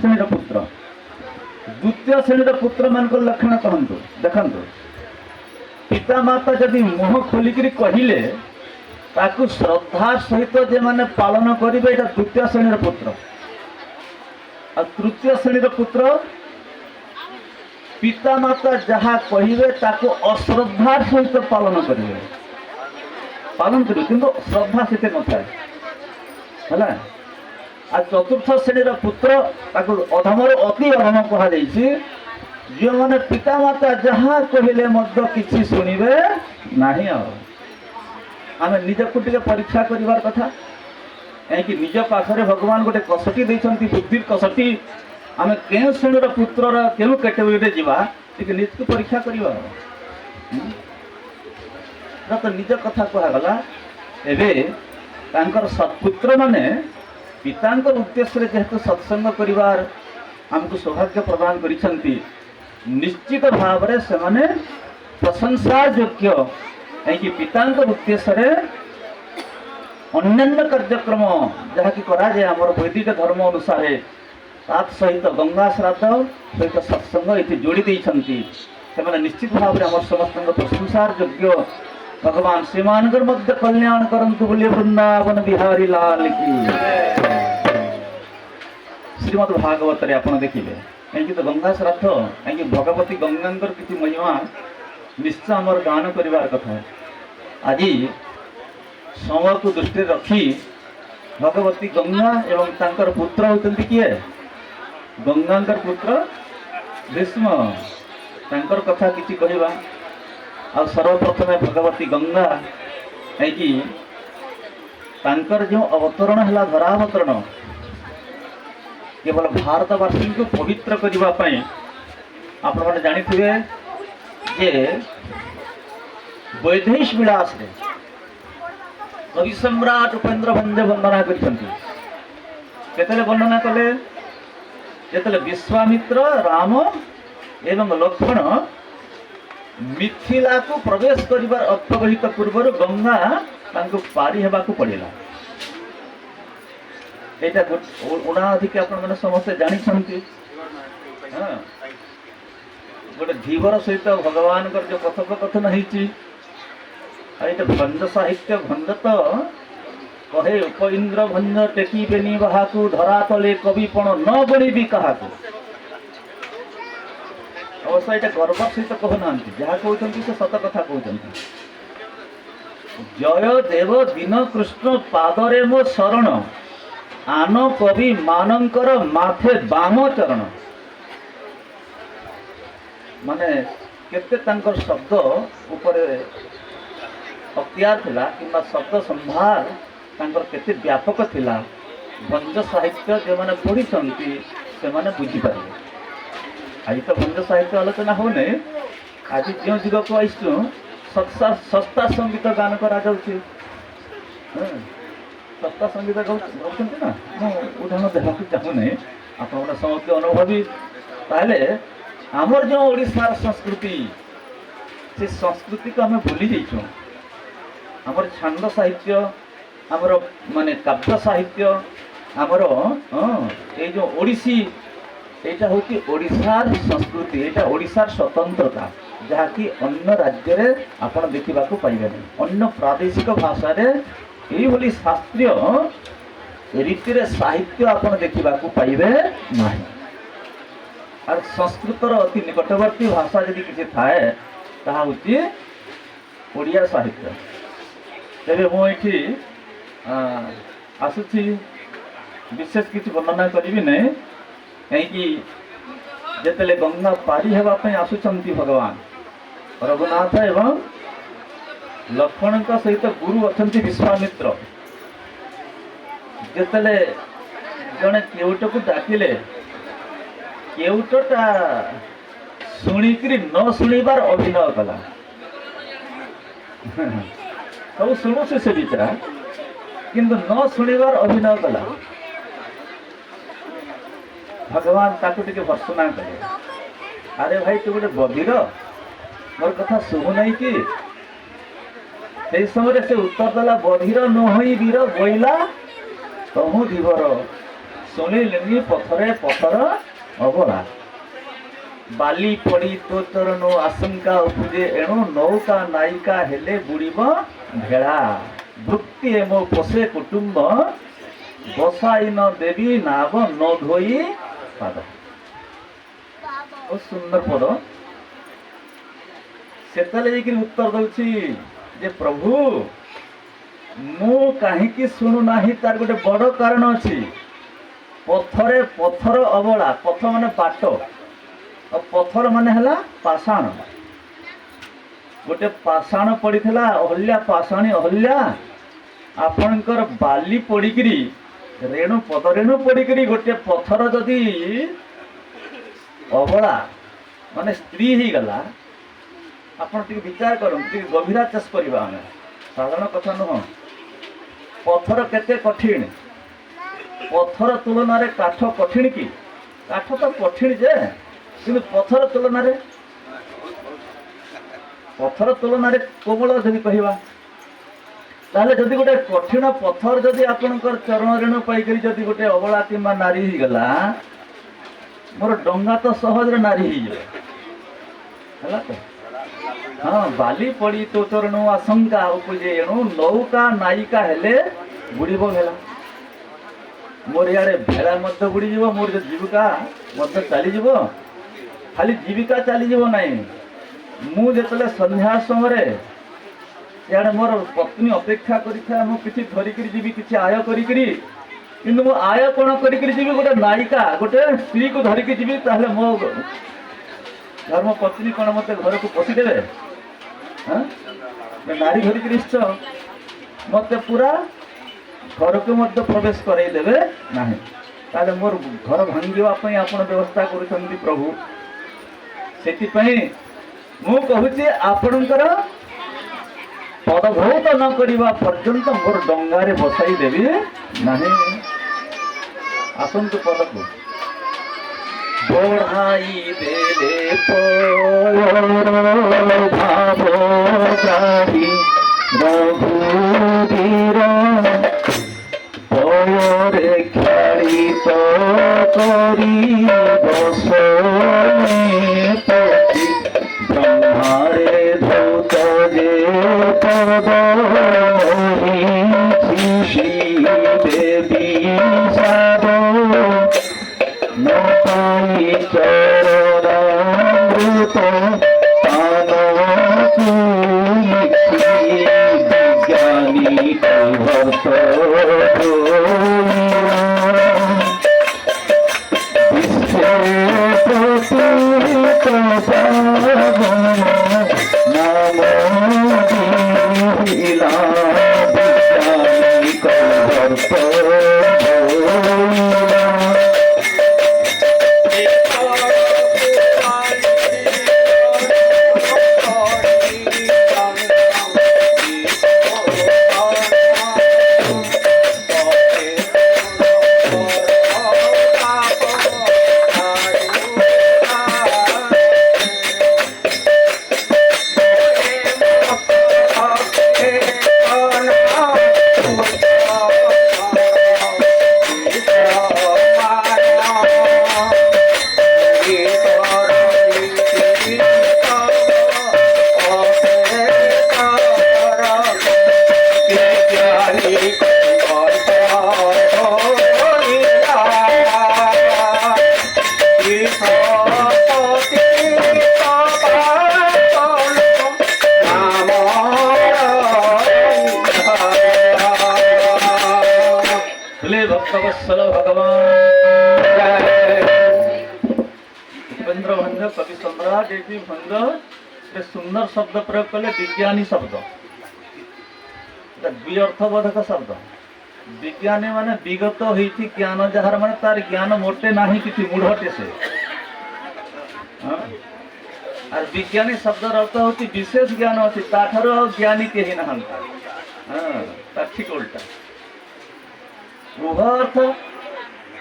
ଶ୍ରେଣୀର ପୁତ୍ର। ଦ୍ୱିତୀୟ ଶ୍ରେଣୀର ପୁତ୍ର ମାନଙ୍କର ଲକ୍ଷଣ କହନ୍ତୁ ଦେଖନ୍ତୁ। ପିତାମାତା ଯଦି ମୁହଁ ଖୋଲିକିରି କହିଲେ ତାକୁ ଶ୍ରଦ୍ଧା ସହିତ ଯେମାନେ ପାଳନ କରିବେ ଏଇଟା ଦ୍ୱିତୀୟ ଶ୍ରେଣୀର ପୁତ୍ର। ଆଉ ତୃତୀୟ ଶ୍ରେଣୀର ପୁତ୍ର ପିତାମାତା ଯାହା କହିବେ ତାକୁ ଅଶ୍ରଦ୍ଧା ସହିତ ପାଳନ କରିବେ କିନ୍ତୁ ଶ୍ରଦ୍ଧା ସେତେ ନଥାଏ ହେଲା। ଆଉ ଚତୁର୍ଥ ଶ୍ରେଣୀର ପୁତ୍ର ତାକୁ ଅଧମରୁ ଅତି ଅଧମ କୁହାଯାଇଛି, ଯେଉଁମାନେ ପିତାମାତା ଯାହା କହିଲେ ମଧ୍ୟ କିଛି ଶୁଣିବେ ନାହିଁ। ଆଉ ଆମେ ନିଜକୁ ଟିକେ ପରୀକ୍ଷା କରିବାର କଥା, କାହିଁକି ନିଜ ପାଖରେ ଭଗବାନ ଗୋଟେ କଷଟି ଦେଇଛନ୍ତି, ବୁଦ୍ଧିର କଷଟି। ଆମେ କେଉଁ ଶ୍ରେଣୀର ପୁତ୍ରର କେଉଁ କାଟେଗୋରୀରେ ଯିବା ଟିକେ ନିଜକୁ ପରୀକ୍ଷା କରିବା। ତ ନିଜ କଥା କୁହାଗଲା। ଏବେ ତାଙ୍କର ସତ୍ପୁତ୍ର ମାନେ ପିତାଙ୍କ ଉଦ୍ଦେଶ୍ୟରେ ଯେହେତୁ ସତ୍ସଙ୍ଗ କରିବାର ଆମକୁ ସୌଭାଗ୍ୟ ପ୍ରଦାନ କରିଛନ୍ତି, ନିଶ୍ଚିତ ଭାବରେ ସେମାନେ ପ୍ରଶଂସା ଯୋଗ୍ୟ। କାହିଁକି ପିତାଙ୍କ ଉଦ୍ଦେଶ୍ୟରେ ଅନ୍ୟାନ୍ୟ କାର୍ଯ୍ୟକ୍ରମ ଯାହାକି କରାଯାଏ ଆମର ବୈଦିକ ଧର୍ମ ଅନୁସାରେ, ତା ସହିତ ଗଙ୍ଗା ଶ୍ରାଦ୍ଧ ସହିତ ସତ୍ସଙ୍ଗ ଏଠି ଯୋଡ଼ି ଦେଇଛନ୍ତି। ସେମାନେ ନିଶ୍ଚିତ ଭାବରେ ଆମର ସମସ୍ତଙ୍କ ପ୍ରଶଂସାର ଯୋଗ୍ୟ। ଭଗବାନ ସେମାନଙ୍କର ମଧ୍ୟ କଲ୍ୟାଣ କରନ୍ତୁ ବୋଲି ବୃନ୍ଦାବନ ବିହାରୀ ଲାଲ କି। ଶ୍ରୀମଦ୍ ଭାଗବତରେ ଆପଣ ଦେଖିବେ, କାହିଁକି ତ ଗଙ୍ଗା ଶ୍ରାଦ୍ଧ, କାହିଁକି ଭଗବତୀ ଗଙ୍ଗାଙ୍କର କିଛି ମହିମା ନିଶ୍ଚୟ ଆମର ଗାନ କରିବାର କଥା। ଆଜି ସମୟକୁ ଦୃଷ୍ଟିରେ ରଖି ଭଗବତୀ ଗଙ୍ଗା ଏବଂ ତାଙ୍କର ପୁତ୍ର ହେଉଛନ୍ତି କିଏ? ଗଙ୍ଗାଙ୍କର ପୁତ୍ର ଭୀଷ୍ମ। ତାଙ୍କର କଥା କିଛି କହିବା। ଆଉ ସର୍ବପ୍ରଥମେ ଭଗବତୀ ଗଙ୍ଗା, କାହିଁକି ତାଙ୍କର ଯେଉଁ ଅବତରଣ ହେଲା ଧରାବତରଣ କେବଳ ଭାରତବାସୀଙ୍କୁ ପବିତ୍ର କରିବା ପାଇଁ। ଆପଣମାନେ ଜାଣିଥିବେ ଯେ ବୈଦେଶ ବିଳାସରେ କବି ସମ୍ରାଟ ଉପେନ୍ଦ୍ର ଭଞ୍ଜ ବର୍ଣ୍ଣନା କରିଛନ୍ତି। କେତେବେଳେ ବର୍ଣ୍ଣନା କଲେ? ଯେତେବେଳେ ବିଶ୍ୱାମିତ୍ର, ରାମ ଏବଂ ଲକ୍ଷ୍ମଣ ମିଥିଳାକୁ ପ୍ରବେଶ କରିବାର ଅବ୍ୟବହିତ ପୂର୍ବରୁ ଗଙ୍ଗା ତାଙ୍କୁ ପାରି ହେବାକୁ ପଡ଼ିଲା। ଏଇଟା ଉଣାଧିକି ଆପଣମାନେ ସମସ୍ତେ ଜାଣିଛନ୍ତି। ଗୋଟେ ଧୀବର ସହିତ ଭଗବାନଙ୍କର ଯୋଉ କଥୋପକଥନ ହେଇଛି, ଏଇଟା ଭଞ୍ଜ ସାହିତ୍ୟ। ଭଞ୍ଜ ତ କହେ ଉପଇନ୍ଦ୍ର ଭଞ୍ଜ ଟେକିବେନି ବାହାକୁ, ଧରା ତଳେ କବିପଣ ନ ଗଣିବି କାହାକୁ। ଅବଶ୍ୟ ଏଇଟା ଗର୍ବ ସହିତ କହୁନାହାନ୍ତି, ଯାହା କହୁଛନ୍ତି ସେ ସତ କଥା କହୁଛନ୍ତି। ଜୟ ଦେବ ଦୀନ କୃଷ୍ଣ ପାଦରେ ମୋ ଶରଣ, ଆନ କବି ମାନଙ୍କର ମାଥେ ବାମ ଚରଣ। ମାନେ କେତେ ତାଙ୍କର ଶବ୍ଦ ଉପରେ ଅକ୍ତିଆର ଥିଲା, କିମ୍ବା ଶବ୍ଦ ସମ୍ଭାର ତାଙ୍କର କେତେ ବ୍ୟାପକ ଥିଲା। ଭଞ୍ଜ ସାହିତ୍ୟ ଯେଉଁମାନେ ପଢ଼ିଛନ୍ତି ସେମାନେ ବୁଝିପାରିବେ। ଆଜି ତ ଭଞ୍ଜ ସାହିତ୍ୟ ଆଲୋଚନା ହେଉନି। ଆଜି ଯେଉଁ ଯୁଗକୁ ଆସିଛୁ ଶସ୍ତା ସଙ୍ଗୀତ ଗାନ କରାଯାଉଛି। ଶସ୍ତା ସଙ୍ଗୀତ ଗାଉଛନ୍ତି ନା, ମୁଁ ଉଦାହରଣ ଦେବାକୁ ଚାହୁଁନି, ଆପଣମାନେ ସମସ୍ତେ ଅନୁଭବୀ। ତାହେଲେ ଆମର ଯେଉଁ ଓଡ଼ିଶାର ସଂସ୍କୃତି, ସେ ସଂସ୍କୃତିକୁ ଆମେ ଭୁଲି ଯାଇଛୁ। ଆମର ଛାନ୍ଦ ସାହିତ୍ୟ, ଆମର ମାନେ କାବ୍ୟ ସାହିତ୍ୟ, ଆମର ଏଇ ଯେଉଁ ଓଡ଼ିଶୀ, এইটা হচ্ছে ওড়িশার সংস্কৃতি, এটা ওড়িশার স্বতন্ত্রতা, যাহাকি অন্য রাজ্যের আপন দেখিবাকু পাইবেন। অন্য প্রাদেশিক ভাষারে এইভাবে শাস্ত্রীয় রীতির সাহিত্য আপন দেখিবাকু পাইবে না। আর সংস্কৃতর অতি নিকটবর্তী ভাষা যদি কিছু থাকে তাহা হচ্ছে ওড়িয়া সাহিত্য। তবে মু এটি আসুছি, বিশেষ কিছু বর্ণনা করিবি না। କାହିଁକି ଯେତେବେଳେ ଗଙ୍ଗା ପାରି ହେବା ପାଇଁ ଆସୁଛନ୍ତି ଭଗବାନ ରଘୁନାଥ ଏବଂ ଲକ୍ଷ୍ମଣଙ୍କ ସହିତ ଗୁରୁ ଅଛନ୍ତି ବିଶ୍ୱାମିତ୍ର। ଯେତେବେଳେ ଜଣେ କେଉଟକୁ ଡାକିଲେ, କେଉଟଟା ଶୁଣିକିରି ନ ଶୁଣିବାର ଅଭିନୟ କଲା। ସବୁ ଶୁଣୁଛୁ ସେ ବିଚରା, କିନ୍ତୁ ନ ଶୁଣିବାର ଅଭିନୟ କଲା। ଭଗବାନ ତାକୁ ଟିକେ ଭର୍ତ୍ସନା କଲେ, ଆରେ ଭାଇ ତୁ ଗୋଟେ ବଧିର, ମୋର କଥା ଶୁଭୁନାହିଁ କି? সেই ସମୟରେ ସେ ଉତ୍ତର ଦେଲା, ବଧିର ନୋହଇ ବୀର ବୋଇଲା ତହୁ ଧୀବର, ଶୁଣିଲେନି ପଥରେ ପଥର ଅବଳା। ବାଲି ପଡ଼ି ତୋ ଚରଣ ଆଶଙ୍କା ଉପୁଜେ ଏଣୁ ନୌକା ନାୟିକା ହେଲେ ବୁଡ଼ିବ ଭେଳା। ଭୃକ୍ତି ମୋ ପୋଷେ କୁଟୁମ୍ବ ବସାଇ ନ ଦେବି ନାବ ନ ଧୋଇ ପାଦ। ବହୁତ ସୁନ୍ଦର ପଦ। ସେତେବେଳେ ଯାଇକି ଉତ୍ତର ଦଉଛି ଯେ ପ୍ରଭୁ ମୁଁ କାହିଁକି ଶୁଣୁନାହିଁ, ତାର ଗୋଟେ ବଡ଼ କାରଣ ଅଛି। ପଥରେ ପଥର ଅବଳା, ପଥ ମାନେ ବାଟ, ଆଉ ପଥର ମାନେ ହେଲା ପାଷାଣ। ଗୋଟେ ପାଷାଣ ପଡ଼ିଥିଲା, ଅହଲ୍ୟା ପାଷାଣୀ ଅହଲ୍ୟା ଆପଣଙ୍କର ବାଲି ପଡ଼ିକିରି ରେଣୁ ପଦରେଣୁ ପଡ଼ିକିରି ଗୋଟେ ପଥର ଯଦି ଅବଳା ମାନେ ସ୍ତ୍ରୀ ହେଇଗଲା, ଆପଣ ଟିକେ ବିଚାର କରନ୍ତୁ, ଟିକେ ଗଭୀରା ଚାଷ କରିବା। ଆମେ ସାଧାରଣ କଥା ନୁହଁ। ପଥର କେତେ କଠିନ, ପଥର ତୁଳନାରେ କାଠ କଠିନ କି? କାଠ ତ କଠିନ ଯେ, କିନ୍ତୁ ପଥର ତୁଳନାରେ କୋମଳ ଯଦି କହିବା, ତାହେଲେ ଯଦି ଗୋଟେ କଠିନ ପଥର ଯଦି ଆପଣଙ୍କର ଚରଣ ରେଣୁ ପାଇକରି ଯଦି ଗୋଟେ ଅବଳା କିମ୍ବା ନାରୀ ହେଇଗଲା, ମୋର ଡଙ୍ଗା ତ ସହଜରେ ନାରୀ ହେଇଯିବ, ହେଲା ତ? ହଁ, ବାଲି ପଡ଼ି ତୋ ଚରଣ ଆଶଙ୍କା ଉପୁଜେ ଏଣୁ ନୌକା ନାୟିକା ହେଲେ ବୁଡ଼ିବ ଭେଳା। ମୋର ଇଆଡ଼େ ଭେଳା ମଧ୍ୟ ବୁଡ଼ିଯିବ, ମୋର ଜୀବିକା ମଧ୍ୟ ଚାଲିଯିବ। ଖାଲି ଜୀବିକା ଚାଲିଯିବ ନାହିଁ, ମୁଁ ଯେତେବେଳେ ସନ୍ଧ୍ୟା ସମୟରେ ଇଆଡ଼େ ମୋର ପତ୍ନୀ ଅପେକ୍ଷା କରିଥାଏ, ମୁଁ କିଛି ଧରିକିରି ଯିବି, କିଛି ଆୟ କରିକିରି, କିନ୍ତୁ ମୁଁ ଆୟ କ'ଣ କରିକିରି ଯିବି? ଗୋଟେ ନାୟିକା, ଗୋଟେ ସ୍ତ୍ରୀକୁ ଧରିକି ଯିବି, ତାହେଲେ ମୋ ଧର୍ମ ପତ୍ନୀ କ'ଣ ମୋତେ ଘରକୁ ପଶିଦେବେ? ନାରୀ ଧରିକିରି ଇଷ୍ଟ ମୋତେ ପୁରା ଘରକୁ ମଧ୍ୟ ପ୍ରବେଶ କରାଇ ଦେବେ ନାହିଁ। ତାହେଲେ ମୋର ଘର ଭାଙ୍ଗିବା ପାଇଁ ଆପଣ ବ୍ୟବସ୍ଥା କରୁଛନ୍ତି ପ୍ରଭୁ। ସେଥିପାଇଁ ମୁଁ କହୁଛି ଆପଣଙ୍କର ପଦଭୌତ ନ କରିବା ପର୍ଯ୍ୟନ୍ତ ମୋର ଡଙ୍ଗାରେ ବସାଇ ଦେବି ନାହିଁ। ଆସନ୍ତୁ ପଦକୁ। ବଢ଼ାଇ ଦେଲେ ଭାବ ଗାଡ଼ି ରଘୁବୀର ପୟରେ ଖେଳିତ କରି ବସନେ ପତି ବ୍ରହ୍ମାରେ ଧୂତ ଯେ ପଦ ମୋହିଛି ଦେବୀ ସାଦ ନ ପାଇ ଚରଣାମୃତ ପାନକୁ ବିଜ୍ଞାନୀ ଭର୍ତ भक्तवत्सल भगवान उपेंद्र भंज कवि सम्राट ये भंज एक सुंदर शब्द प्रयोग कले विज्ञानी शब्द द्व्यर्थबोधक शब्द। विज्ञानी माने विगत होती ज्ञान जार माने तार ज्ञान मोटे नाही किछि मूढ़टे से। और विज्ञानी शब्द अर्थ होती विशेष ज्ञान अच्छी ताठार ज्ञानी कहीं ना ठीक उल्टा उभय अर्थ